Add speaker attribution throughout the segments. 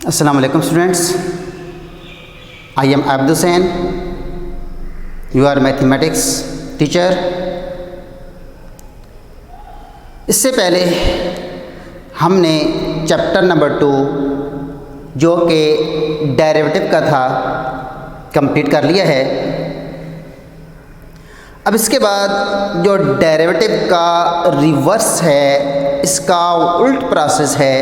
Speaker 1: Assalamu alaikum students. I am Abdul Hussain, your mathematics teacher. इससे पहले हमने chapter number 2 जो कि डेरिवेटिव का था कंप्लीट कर लिया है। अब इसके बाद जो डेरिवेटिव का रिवर्स है, इसका उल्ट प्रोसेस है,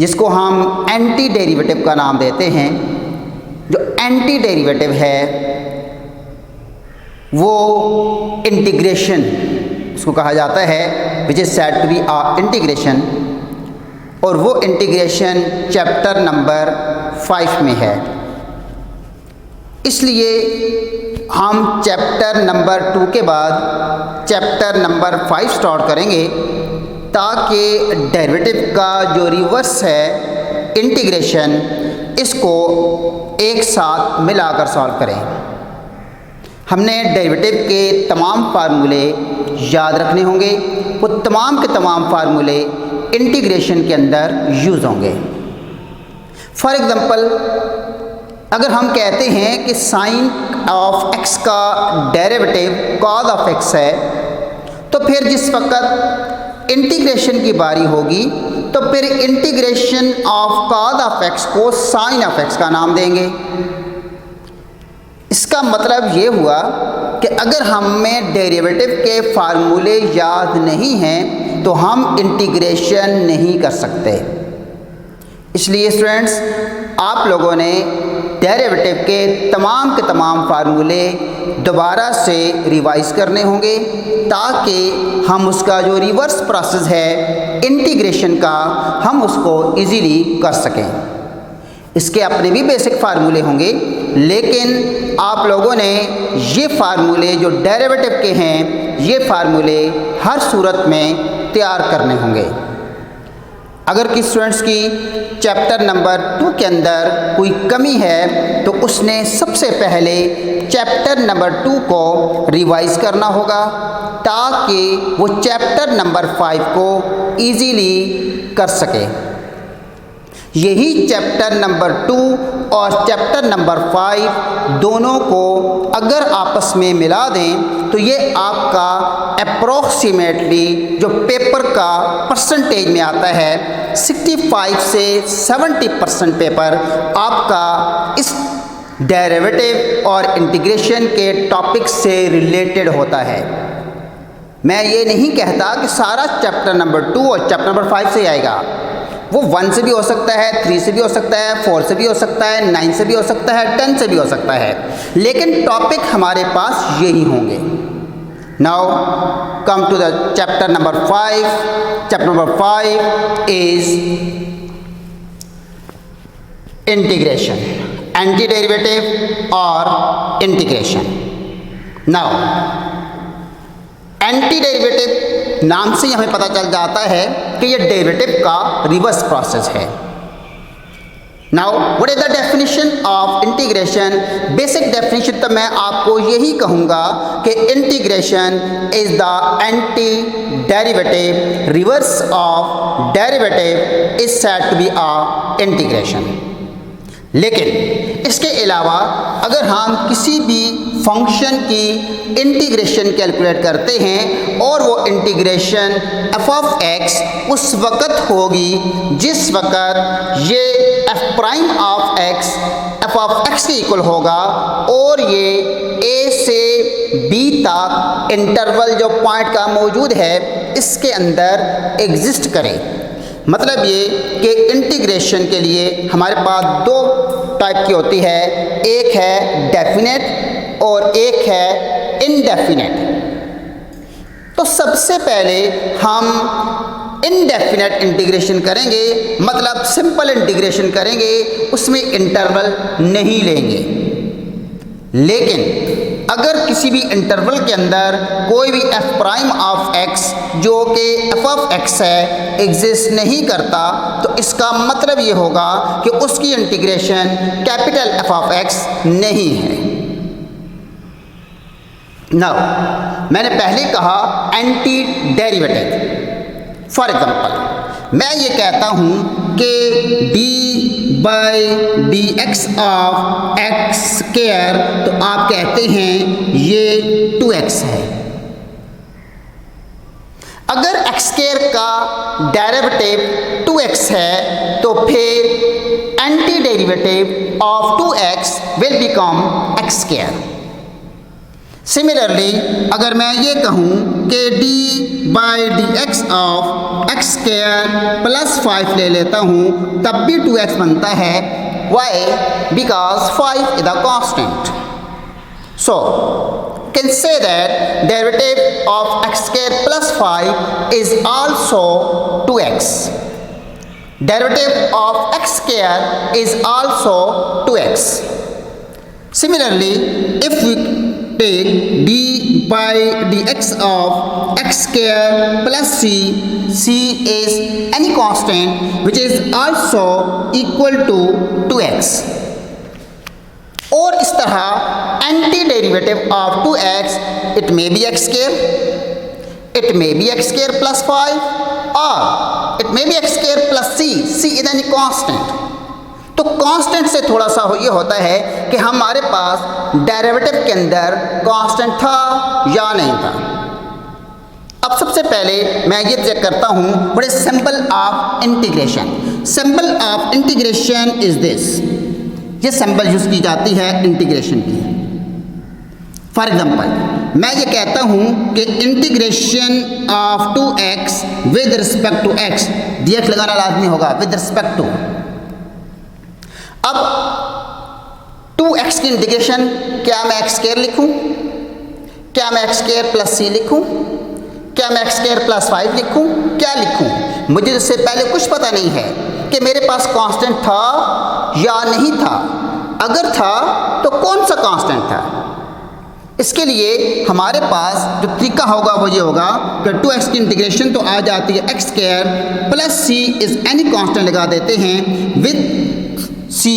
Speaker 1: जिसको हम एंटी डेरिवेटिव का नाम देते हैं। जो एंटी डेरिवेटिव है वो इंटीग्रेशन उसको कहा जाता है, which is said to be a integration, और वो इंटीग्रेशन चैप्टर नंबर 5 में है। इसलिए हम चैप्टर नंबर 2 के बाद चैप्टर नंबर 5 स्टार्ट करेंगे, ताकि डेरिवेटिव का जो रिवर्स है इंटीग्रेशन, इसको एक साथ मिलाकर सॉल्व करें। हमने डेरिवेटिव के तमाम फार्मूले याद रखने होंगे। वो तमाम के तमाम फार्मूले इंटीग्रेशन के अंदर यूज़ होंगे। फॉर एग्ज़ाम्पल, अगर हम कहते हैं कि साइन ऑफ एक्स का डेरिवेटिव कॉस ऑफ एक्स है, तो फिर जिस वक्त इंटीग्रेशन की बारी होगी तो फिर integration of cos of x को साइन ऑफ एक्स का नाम देंगे। इसका मतलब ये हुआ कि अगर हमें डेरिवेटिव के फार्मूले याद नहीं हैं तो हम इंटीग्रेशन नहीं कर सकते। इसलिए स्टूडेंट्स, आप लोगों ने डेरिवेटिव के तमाम फार्मूले दोबारा से रिवाइज करने होंगे, ताकि हम उसका जो रिवर्स प्रोसेस है इंटीग्रेशन का, हम उसको इजीली कर सकें। इसके अपने भी बेसिक फार्मूले होंगे, लेकिन आप लोगों ने ये फार्मूले जो डेरिवेटिव के हैं, ये फार्मूले हर सूरत में तैयार करने होंगे। अगर किसी स्टूडेंट्स की चैप्टर नंबर 2 के अंदर कोई कमी है तो उसने सबसे पहले चैप्टर नंबर 2 को रिवाइज करना होगा, ताकि वो चैप्टर नंबर 5 को इजीली कर सके। यही चैप्टर नंबर 2 और चैप्टर नंबर 5 दोनों को अगर आपस में मिला दें तो ये आपका अप्रोक्सीमेटली जो पेपर का परसेंटेज में आता है, 65 से 70% पेपर आपका इस डेरिवेटिव और इंटीग्रेशन के टॉपिक से रिलेटेड होता है। मैं ये नहीं कहता कि सारा चैप्टर नंबर 2 और चैप्टर नंबर 5 से आएगा। वो 1 से भी हो सकता है, 3 से भी हो सकता है, 4 से भी हो सकता है, 9 से भी हो सकता है, 10 से भी हो सकता है, लेकिन टॉपिक हमारे पास यही होंगे। Now come to the chapter number 5। Chapter number 5 is integration, anti derivative और इंटीग्रेशन। नाउ एंटी डेरिवेटिव नाम से हमें पता चल जाता है कि ये डेरिवेटिव का रिवर्स प्रोसेस है। Now what is the definition of integration? Basic definition तो मैं आपको यही कहूँगा कि integration is the anti derivative, reverse of derivative is said to be a integration. लेकिन इसके अलावा अगर हम किसी भी फंक्शन की इंटीग्रेशन कैलकुलेट करते हैं और वो इंटीग्रेशन f ऑफ x उस वक़्त होगी जिस वक़्त ये f prime of x f of x के इक्वल होगा और ये a से b तक इंटरवल जो पॉइंट का मौजूद है इसके अंदर एग्जिस्ट करे। मतलब ये कि इंटीग्रेशन के लिए हमारे पास 2 टाइप की होती है, एक है डेफिनेट और एक है इनडेफिनेट। तो सबसे पहले हम इनडेफिनेट इंटीग्रेशन करेंगे, मतलब सिंपल इंटीग्रेशन करेंगे, उसमें इंटरवल नहीं लेंगे। लेकिन अगर किसी भी इंटरवल के अंदर कोई भी f प्राइम ऑफ x जो कि f ऑफ x है एग्जिस्ट नहीं करता, तो इसका मतलब ये होगा कि उसकी integration capital F of x नहीं है। नाउ मैंने पहले कहा एंटी डेरिवेटिव। फॉर एग्जांपल, मैं ये कहता हूँ कि D by d x of x square, तो आप कहते हैं ये 2x है। अगर एक्स स्क्वायर का डेरिवेटिव 2x है तो फिर anti derivative of 2x will become x square. Similarly अगर मैं ये कहूँ कि d by d x of x square plus 5 ले लेता हूँ तब भी 2x बनता है। Why? Because 5 is the constant. So can say that derivative of x square plus 5 is also 2x। Derivative of x square is also 2x। Similarly, if we take d by dx of x square plus c is any constant which is also equal to 2x। और इस तरह anti derivative of 2x, it may be x square, it may be x square plus 5 और it may be x square plus c is any constant. तो constant से थोड़ा सा ये होता है कि हमारे पास डेरिवेटिव के अंदर कांस्टेंट था या नहीं था। अब सबसे पहले मैं ये चेक करता हूँ what is symbol of integration. Symbol of integration is this. ये सिंबल यूज की जाती है इंटीग्रेशन की। फॉर एग्जांपल मैं ये कहता हूँ कि integration of 2x with respect to x, dx लगाना लाजमी होगा विद रिस्पेक्ट टू। अब 2x की इंटीग्रेशन, क्या मैं एक्स स्क्वायर लिखूं, क्या मैं एक्स स्क्वायर प्लस c लिखूं, क्या मैं एक्स स्क्वायर प्लस 5 लिखूं, क्या लिखूं? मुझे इससे पहले कुछ पता नहीं है कि मेरे पास कांस्टेंट था या नहीं था। अगर था तो कौन सा कांस्टेंट था? इसके लिए हमारे पास जो तरीका होगा वो ये होगा कि 2x की इंटीग्रेशन तो आ जाती है x square plus c is any constant लगा देते हैं with c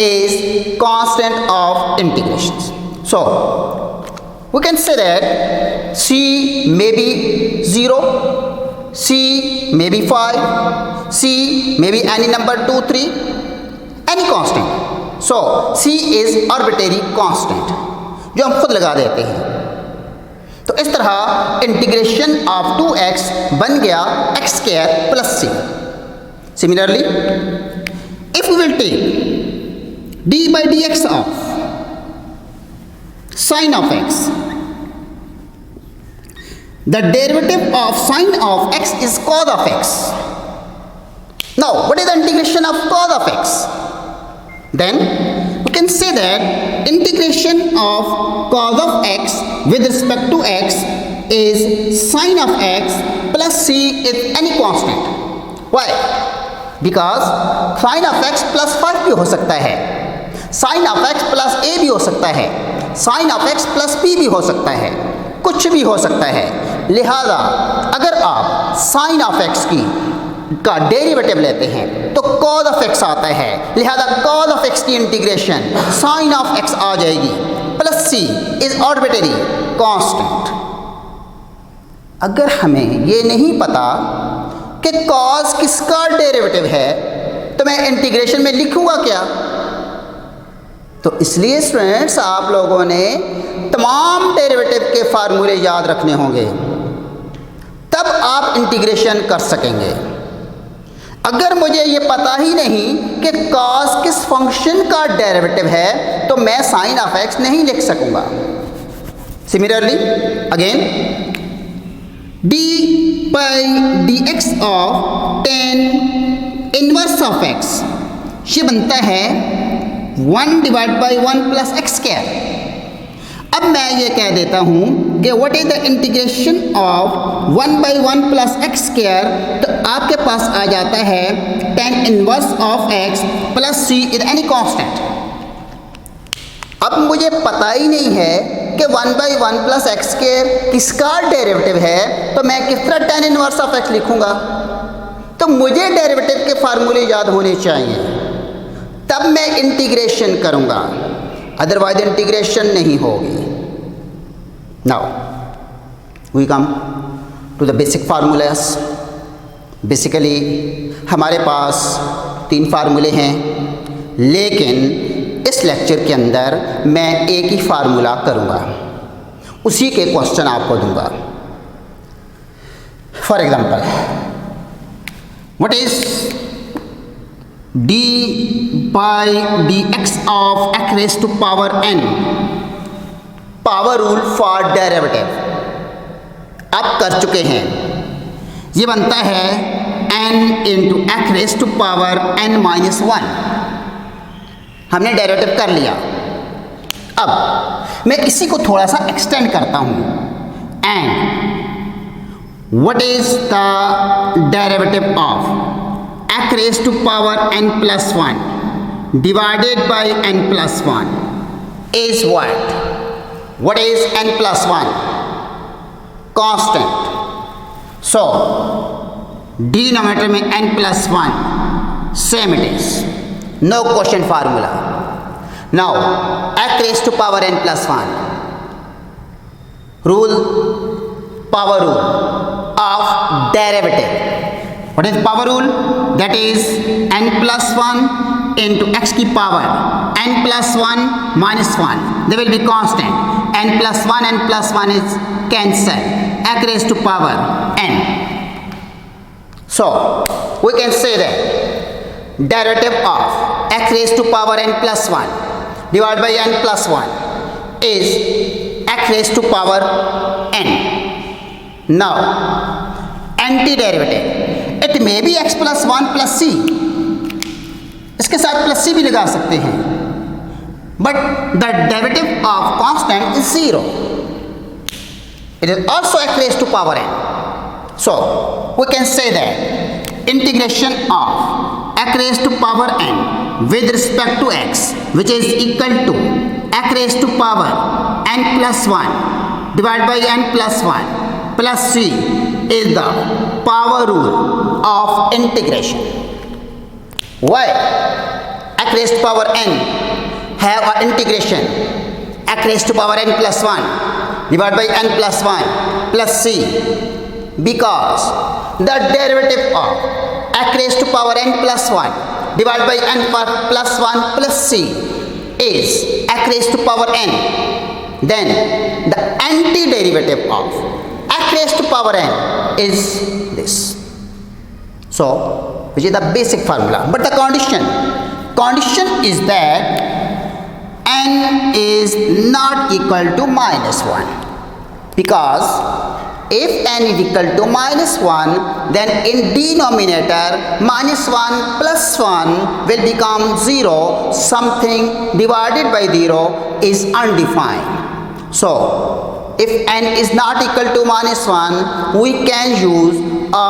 Speaker 1: is constant of integrations. So we can say that c may be 0, c may be 5, c may be any number 2, 3, any constant. So c is arbitrary constant जो हम खुद लगा देते हैं। तो इस तरह इंटीग्रेशन ऑफ 2x बन गया x square plus c। Similarly if we will take d by dx of sine of x, the derivative of sine of x is cos of x. Now what is the integration of cos of x? Then we can say that integration of cos of x with respect to x is sine of x plus c is any constant. Why? Because sine of x plus 5 भी हो सकता है, sine of x plus a भी हो सकता है, sine of x plus b भी हो सकता है, कुछ भी हो सकता है। लिहाजा अगर आप साइन ऑफ एक्स का डेरिवेटिव लेते हैं तो कॉज ऑफ एक्स आता है। लिहाजा कॉज ऑफ एक्स की इंटीग्रेशन साइन ऑफ एक्स आ जाएगी plus c is arbitrary constant. अगर हमें ये नहीं पता कि कॉस किसका डेरिवेटिव है तो मैं इंटीग्रेशन में लिखूंगा क्या? तो इसलिए स्टूडेंट्स आप लोगों ने तमाम डेरिवेटिव के फार्मूले याद रखने होंगे, तब आप इंटीग्रेशन कर सकेंगे। अगर मुझे ये पता ही नहीं कि कॉस किस फंक्शन का डेरिवेटिव है तो मैं साइन ऑफ एक्स नहीं लिख सकूंगा। Similarly again d by dx of tan inverse of x ये बनता है 1 divide by 1 plus x square. अब मैं ये कह देता हूँ कि what is the integration of 1 by 1 plus x square, तो आपके पास आ जाता है tan inverse of x plus c is any constant. अब मुझे पता ही नहीं है कि 1 बाई 1 प्लस एक्स स्क्वायर किसका डेरिवेटिव है तो मैं किस तरह tan इनवर्स ऑफ x लिखूंगा? तो मुझे डेरिवेटिव के फार्मूले याद होने चाहिए, तब मैं इंटीग्रेशन करूंगा, अदरवाइज इंटीग्रेशन नहीं होगी। Now we come to the basic formulas. Basically हमारे पास 3 फार्मूले हैं, लेकिन इस लेक्चर के अंदर मैं एक ही फार्मूला करूँगा, उसी के क्वेश्चन आपको दूंगा। For example, what is d by d x of x raise to power n, power rule for derivative आप कर चुके हैं। ये बनता है n into x raise to power n minus 1। हमने डेरिवेटिव कर लिया। अब मैं इसी को थोड़ा सा एक्सटेंड करता हूं। And what is the derivative of x raise to power n plus 1 divided by n plus 1 is what? What is n plus 1? Constant. So denominator में n plus 1 same it is, no question formula. Now x raise to power n plus 1 rule, power rule of derivative. What is power rule? That is n plus 1 into x की power n plus 1 minus 1. They will be constant. n plus 1 n plus 1 is cancel. x raised to power n. So we can say that derivative of x raised to power n plus 1 divided by n plus 1 is x raised to power n. Now antiderivative, it may be x plus 1 plus c, इसके साथ plus c भी लगा सकते हैं, but the derivative of constant is 0. It is also x raised to power n. So we can say that integration of x raised to power n with respect to x, which is equal to x raised to power n plus 1 divided by n plus 1 plus c is the power rule of integration. Why? X raised to power n have an integration x raised to power n plus 1 divided by n plus 1 plus c, because the derivative of x raised to power n plus 1 divided by n plus 1 plus c is x raised to power n. Then the antiderivative of x raised to power n is this. So which is the basic formula, but the condition is that n is not equal to minus 1, because if n is equal to minus 1, then in denominator minus 1 plus 1 will become 0. Something divided by 0 is undefined. So if n is not equal to minus 1, we can use a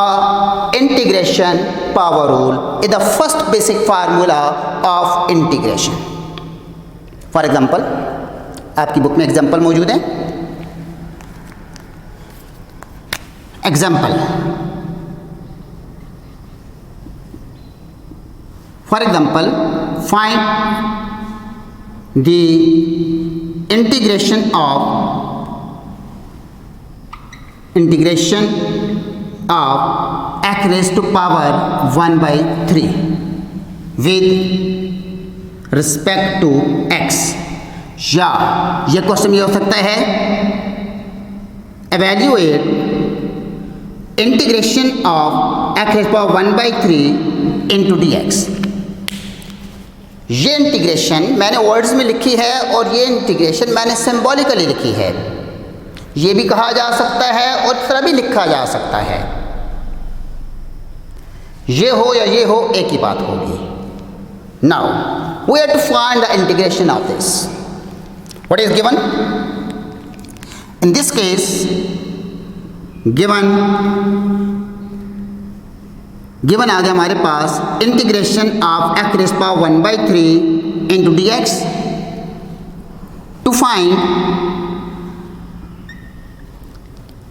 Speaker 1: integration power rule. Is the first basic formula of integration. For example, आपकी book में example मौजूद है। Example, for example, find the integration of x raised to power 1 by 3 with respect to x. या ये question ये हो सकता है, evaluate integration of x raised to power 1 by 3 into dx. ये इंटीग्रेशन मैंने वर्ड्स में लिखी है और ये इंटीग्रेशन मैंने सिंबॉलिकली लिखी है। ये भी कहा जा सकता है और इस तरह भी लिखा जा सकता है। ये हो या ये हो, एक ही बात होगी। Now we have to find the integration of this. What is given? In this case given आ गया हमारे पास integration of x raise power 1 by 3 into dx to find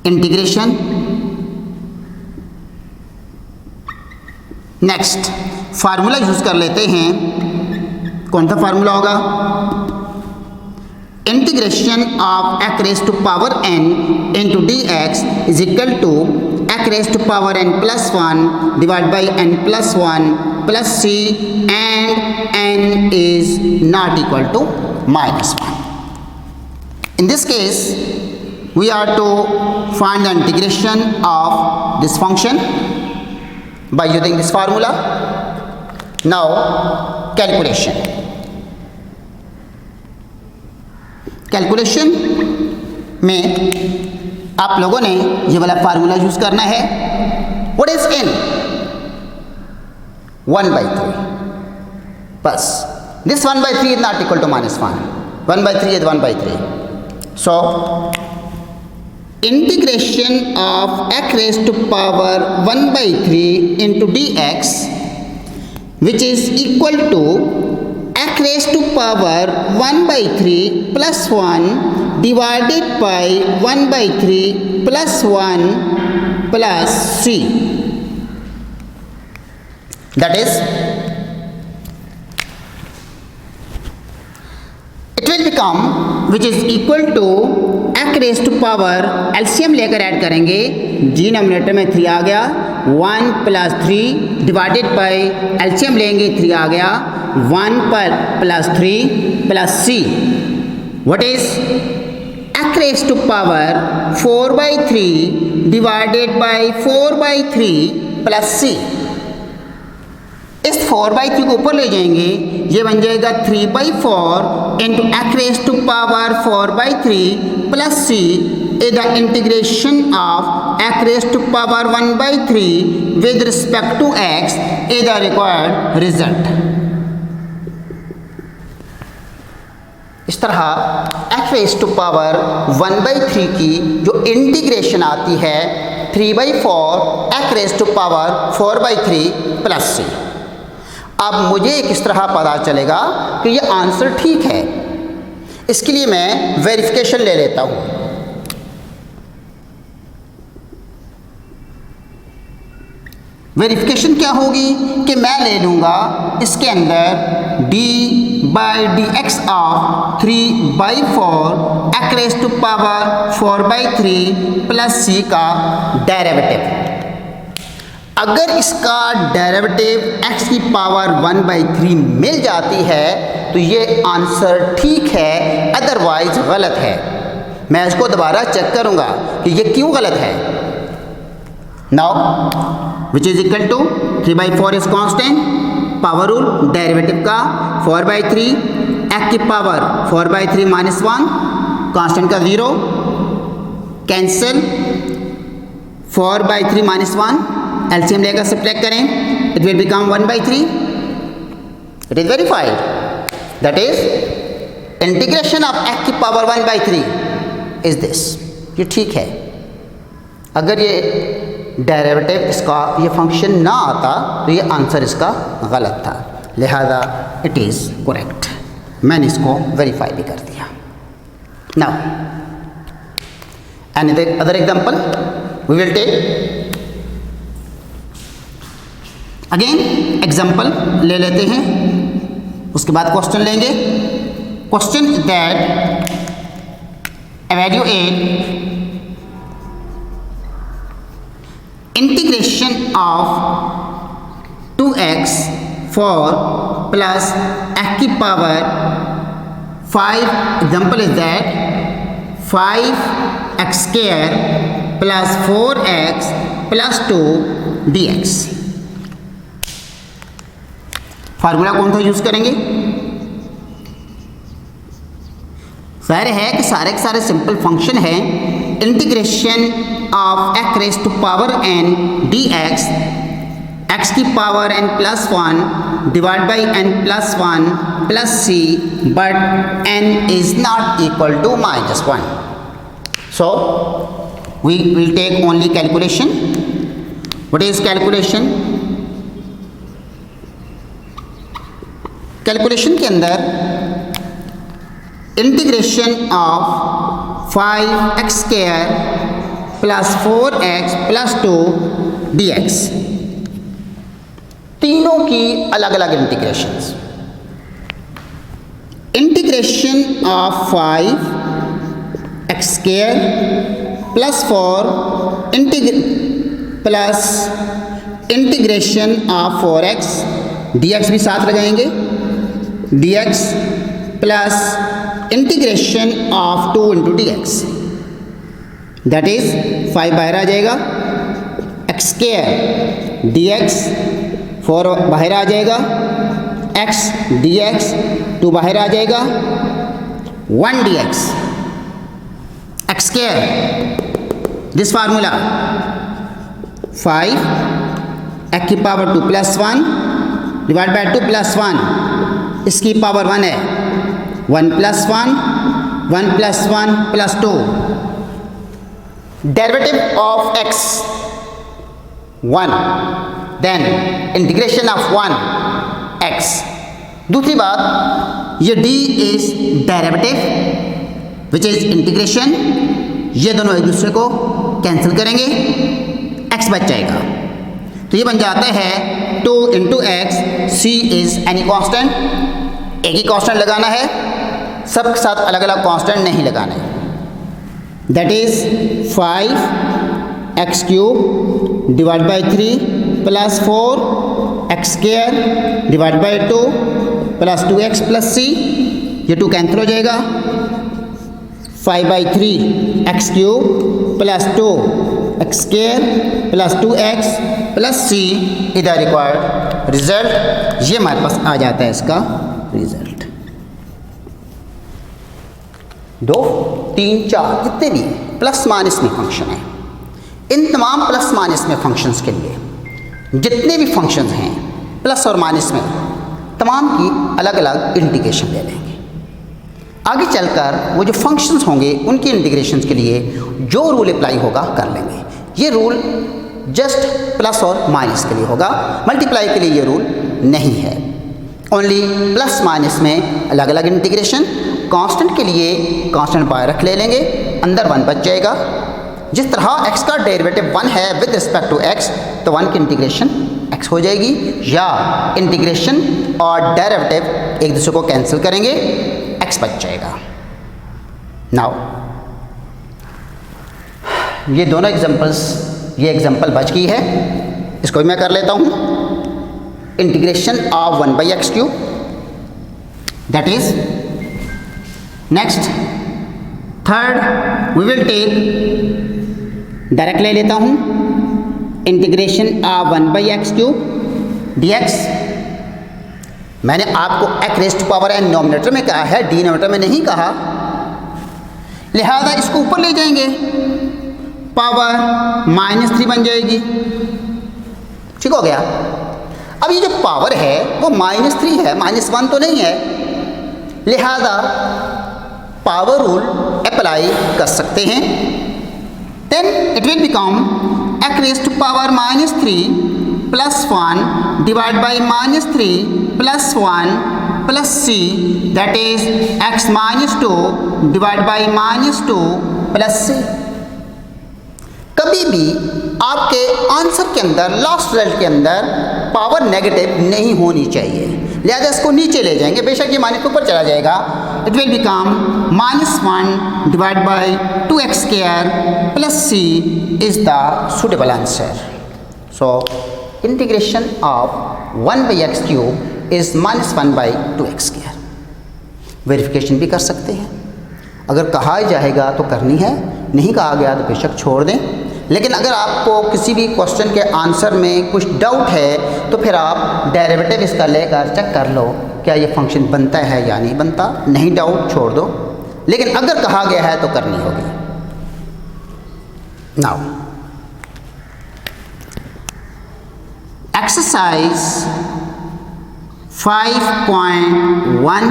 Speaker 1: integration. Next formula use कर लेते हैं। कौन सा फार्मूला होगा? Integration of x raise to power n into dx is equal to x raised to power n plus 1 divided by n plus 1 plus c, and n is not equal to minus 1. In this case, we are to find the integration of this function by using this formula. Now, calculation में आप लोगों ने ये वाला formula use करना है. What is n? 1/3. बस this 1/3 is not equal to minus 1. 1/3 is 1/3. So integration of x raised to power 1/3 into dx, which is equal to x raised to power 1/3 plus 1 divided by 1/3 plus 1 plus c. That is, it will become, which is equal to x raised to power, LCM लेकर add करेंगे, denominator में 3 आ गया, 1 plus 3 divided by LCM लेंगे 3 आ गया, 1 plus 3 plus c. What is x raised to power 4/3 divided by 4/3 plus c. इस 4/3 को ऊपर ले जाएंगे, ये बन जाएगा 3/4 into x raised to power 4/3 plus c is the integration of x raised to power 1/3 with respect to x is the required result. इस तरह x raised to power 1/3 की जो इंटीग्रेशन आती है 3/4 x raised to power 4/3 plus c. अब मुझे किस तरह पता चलेगा कि ये आंसर ठीक है? इसके लिए मैं वेरिफिकेशन ले लेता हूं. वेरिफिकेशन क्या होगी कि मैं ले लूंगा इसके अंदर d/dx of 3/4 x raised to power 4/3 plus c का डेरिवेटिव. अगर इसका डेरिवेटिव x की पावर 1/3 मिल जाती है तो ये आंसर ठीक है, अदरवाइज गलत है. मैं इसको दोबारा चेक करूंगा कि ये क्यों गलत है. Now which is equal to 3/4 is constant, power rule, derivative का 4/3 x की पावर 4/3 माइनस 1, कांस्टेंट का 0, कैंसिल 4/3 माइनस 1, एलसीएम लेकर सब्ट्रैक्ट करें, it will become 1/3. It is verified. That is integration of x की पावर 1/3 इज दिस. ये ठीक है. अगर ये डेरिवेटिव इसका ये फंक्शन ना आता तो ये आंसर इसका गलत था, लिहाजा इट इज़ करेक्ट. मैंने इसको वेरीफाई भी कर दिया. Now any other example we will take. Again example ले लेते हैं, उसके बाद क्वेश्चन लेंगे. Question is that evaluate integration of 2x 4 plus x की power 5. Example is that 5x square plus 4x plus 2 dx. Formula कौन सा यूज करेंगे? जाहिर है कि सारे के सारे सिंपल फंक्शन है. Integration of x raise to power n dx, x की power n plus 1 divide by n plus 1 plus c, but n is not equal to -1. So we will take only calculation. What is calculation? Calculation के अंदर integration of 5x square plus 4x plus 2 dx, तीनों की अलग अलग integrations. Integration of 5x square plus 4 plus integration of 4x, dx भी साथ लगाएंगे, dx plus integration of 2 into dx, that is 5 बाहर आ जाएगा, एक्स स्क्वायर dx 4 बाहर आ जाएगा, x dx 2 बाहर आ जाएगा, 1 dx x square, this formula 5 x की power 2 plus 1 divide by 2 plus 1, इसकी पावर 1 है, 1 plus 1 1 plus 1 plus 2, derivative of x 1, then integration of 1 x। दूसरी बात, ये d is derivative which is integration, ये दोनों एक दूसरे को कैंसिल करेंगे, x बच जाएगा, तो ये बन जाता है 2 into x, c is any constant, एक ही कांस्टेंट लगाना है, सब के साथ अलग अलग कांस्टेंट नहीं लगाना है, that is 5 x cube divide by 3 plus 4 x square divide by 2 plus 2x plus c, ये 2 कैंसिल हो जाएगा, 5/3 x cube plus 2 x square plus 2x plus c, इधर रिक्वायर्ड रिजल्ट, ये हमारे पास आ जाता है इसका रिजल्ट। 2 3 4 जितने भी प्लस माइनस में फंक्शन है, इन तमाम प्लस माइनस में फंक्शंस के लिए जितने भी फंक्शंस हैं प्लस और माइनस में, तमाम की अलग अलग इंटीग्रेशन ले लेंगे। आगे चलकर वो जो फंक्शंस होंगे उनकी इंटीग्रेशन के लिए जो रूल अप्लाई होगा कर लेंगे। ये रूल जस्ट प्लस और माइनस के लिए होगा, मल्टीप्लाई के लिए ये रूल नहीं है। ओनली प्लस माइनस में अलग अलग इंटीग्रेशन, कांस्टेंट के लिए कांस्टेंट बाहर रख ले लेंगे, अंदर 1 बच जाएगा। जिस तरह x का डेरिवेटिव 1 है विद रिस्पेक्ट टू x, तो 1 की इंटीग्रेशन x हो जाएगी, या इंटीग्रेशन और डेरिवेटिव एक दूसरे को कैंसिल करेंगे, x बच जाएगा। नाउ ये दोनों एग्जांपल्स, ये एग्जांपल बच गई है, इसको भी मैं कर लेता हूँ। Integration of 1/x cube, that is next third we will take, direct ले लेता हूँ, integration of 1/x cube dx। मैंने आपको x raised to power n nominator में कहा है, डिनोमिनेटर में नहीं कहा, लिहाजा इसको ऊपर ले जाएंगे, पावर -3 बन जाएगी, ठीक हो गया। अब ये जो पावर है वो -3 है, -1 तो नहीं है, लिहाजा पावर रूल अप्लाई कर सकते हैं। Then it will become x raised to power -3 plus 1 divide by -3 plus 1 plus c, that is x -2 divide by -2 plus c। कभी भी आपके आंसर के अंदर, लास्ट रिजल्ट के अंदर पावर नेगेटिव नहीं होनी चाहिए, लिहाजा इसको नीचे ले जाएंगे, बेशक ये माइनस ऊपर चला जाएगा, it will become -1 divide by 2x square plus c is the suitable answer. So integration of 1/x cube is -1/2x square. Verification भी कर सकते हैं, अगर कहा जाएगा तो करनी है, नहीं कहा गया तो बेशक छोड़ दें। लेकिन अगर आपको किसी भी क्वेश्चन के आंसर में कुछ डाउट है तो फिर आप डेरिवेटिव इसका लेकर चेक कर लो, क्या ये फंक्शन बनता है या नहीं बनता, नहीं डाउट छोड़ दो, लेकिन अगर कहा गया है तो करनी होगी। नाउ एक्सरसाइज 5.1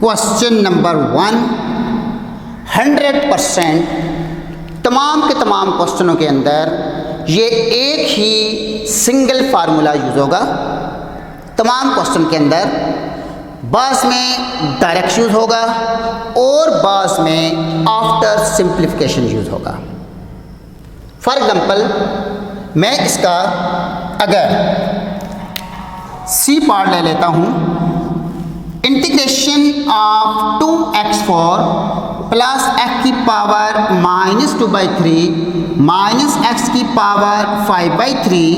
Speaker 1: क्वेश्चन नंबर 1, 100% तमाम के तमाम क्वेश्चनों के अंदर ये एक ही सिंगल फार्मूला यूज़ होगा। तमाम क्वेश्चन के अंदर बाज़ में डायरेक्ट यूज़ होगा और बाज़ में आफ्टर सिंप्लीफिकेशन यूज़ होगा। फॉर एग्जांपल मैं इसका अगर सी पार्ट ले लेता हूँ, integration of 2x4 plus x की पावर -2/3 माइनस एक्स की पावर 5/3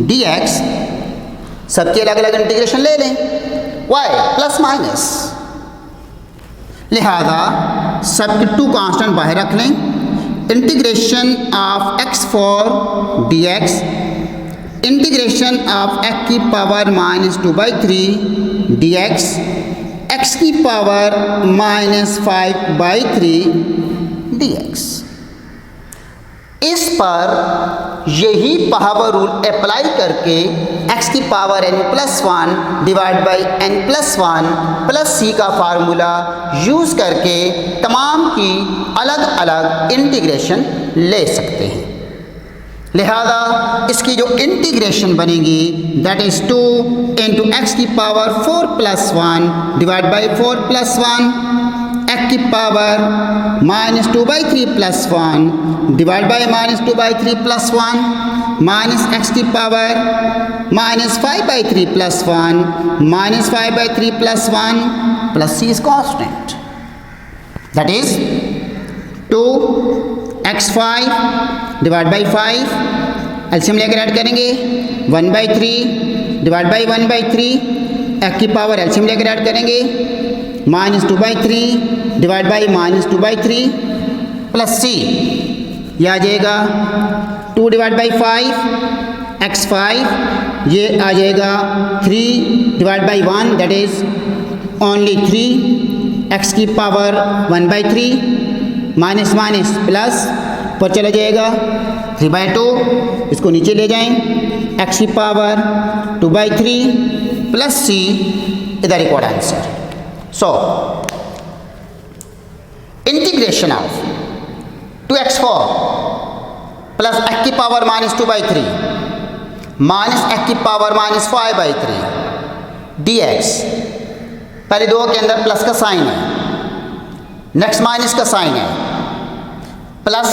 Speaker 1: dx, सबके अलग अलग इंटीग्रेशन ले लें, y प्लस माइनस, लिहाजा सबके 2 कांस्टेंट बाहर रख लें। Integration of x for dx, integration of x की पावर -2/3 dx, x की पावर -5/3 dx। इस पर यही पावर रूल अप्लाई करके x की power n+1 divide by n+1 plus c का फार्मूला यूज़ करके तमाम की अलग अलग इंटीग्रेशन ले सकते हैं। लिहाजा इसकी जो इंटीग्रेशन बनेगी दैट इज़ 2 इंटू एक्स की पावर 4+1 डिवाइड बाई 4+1, एक्स की power -2/3 + 1 divide by -2/3 + 1 minus x की power -5/3 + 1 -5/3 + 1 plus c is constant, that is 2x5 divide by 5, LCM लेकर ऐड करेंगे 1/3 डिवाइड बाई 1/3, एक्स की पावर एलसीएम लेकर add करेंगे -2/3 divide by -2/3 plus c, यह आ जाएगा 2 divide by 5 x5, ये आ जाएगा 3 divide by 1 that is only 3, x की पावर 1/3 माइनस माइनस प्लस पर चला जाएगा 3/2, इसको नीचे ले जाएं, एक्स की पावर 2/3 प्लस c, इधर record answer. So integration of 2x4 plus x की पावर -2/3 माइनस एक्स की पावर -5/3 dx, पहले दो के अंदर प्लस का साइन है, नेक्स्ट माइनस का साइन है, प्लस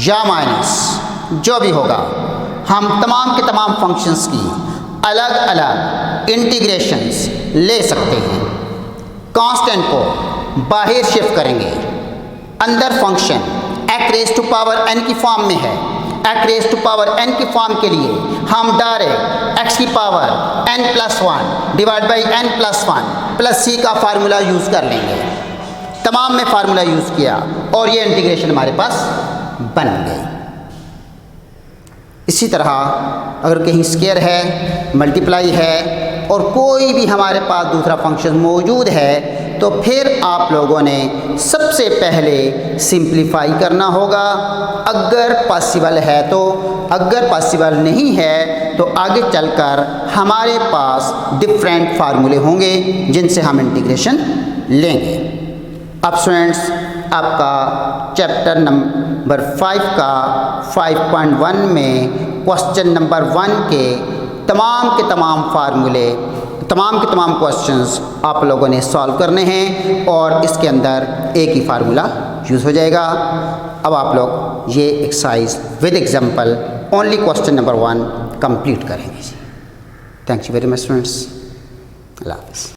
Speaker 1: या माइनस जो भी होगा, हम तमाम के तमाम फंक्शंस की अलग अलग इंटीग्रेशंस ले सकते हैं। कांस्टेंट को बाहर शिफ्ट करेंगे, अंदर फंक्शन x⁴n की फॉर्म में है, x⁴n की फॉर्म के लिए हम डायरेक्ट x की power n+1 divide by n+1 plus c का फार्मूला यूज़ कर लेंगे। तमाम में फार्मूला यूज़ किया और ये इंटीग्रेशन हमारे पास बन गई। इसी तरह अगर कहीं स्क्वायर है, मल्टीप्लाई है और कोई भी हमारे पास दूसरा फंक्शन मौजूद है तो फिर आप लोगों ने सबसे पहले सिंप्लीफाई करना होगा, अगर पॉसिबल है तो। अगर पॉसिबल नहीं है तो आगे चलकर हमारे पास डिफरेंट फार्मूले होंगे जिनसे हम इंटीग्रेशन लेंगे। अब स्टूडेंट्स, आपका चैप्टर नंबर 5 का 5.1 में क्वेश्चन नंबर 1 के तमाम फार्मूले, तमाम के तमाम क्वेश्चंस आप लोगों ने सॉल्व करने हैं और इसके अंदर एक ही फार्मूला यूज़ हो जाएगा। अब आप लोग ये exercise with example only question number 1 complete करेंगे। Thank you very much students. अल्लाह हाफ़िज़।